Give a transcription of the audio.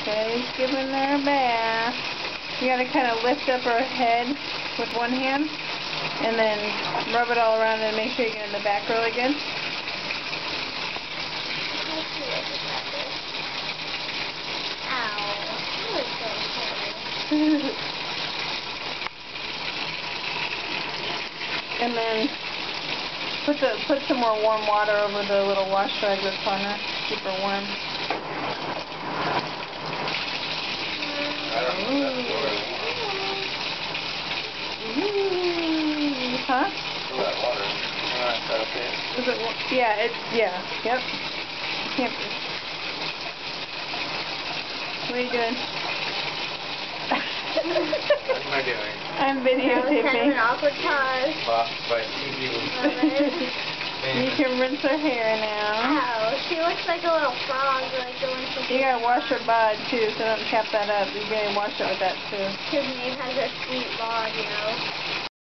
Okay, he's giving her a bath. You gotta kind of lift up her head with one hand, and then rub it all around and make sure you get in the back really good. And then put some more warm water over the little wash rag that's on her. Keep her warm. Huh? Is it? Yeah. Yep. Can't be. What are you doing? What am I doing? I'm videotaping. That was kind of an awkward pause. But you can rinse her hair now. Ow, she looks like a little frog, like doing something. You gotta wash her bod too, so don't cap that up. You gotta wash it with that too. Because Maeve has a sweet bod, you know.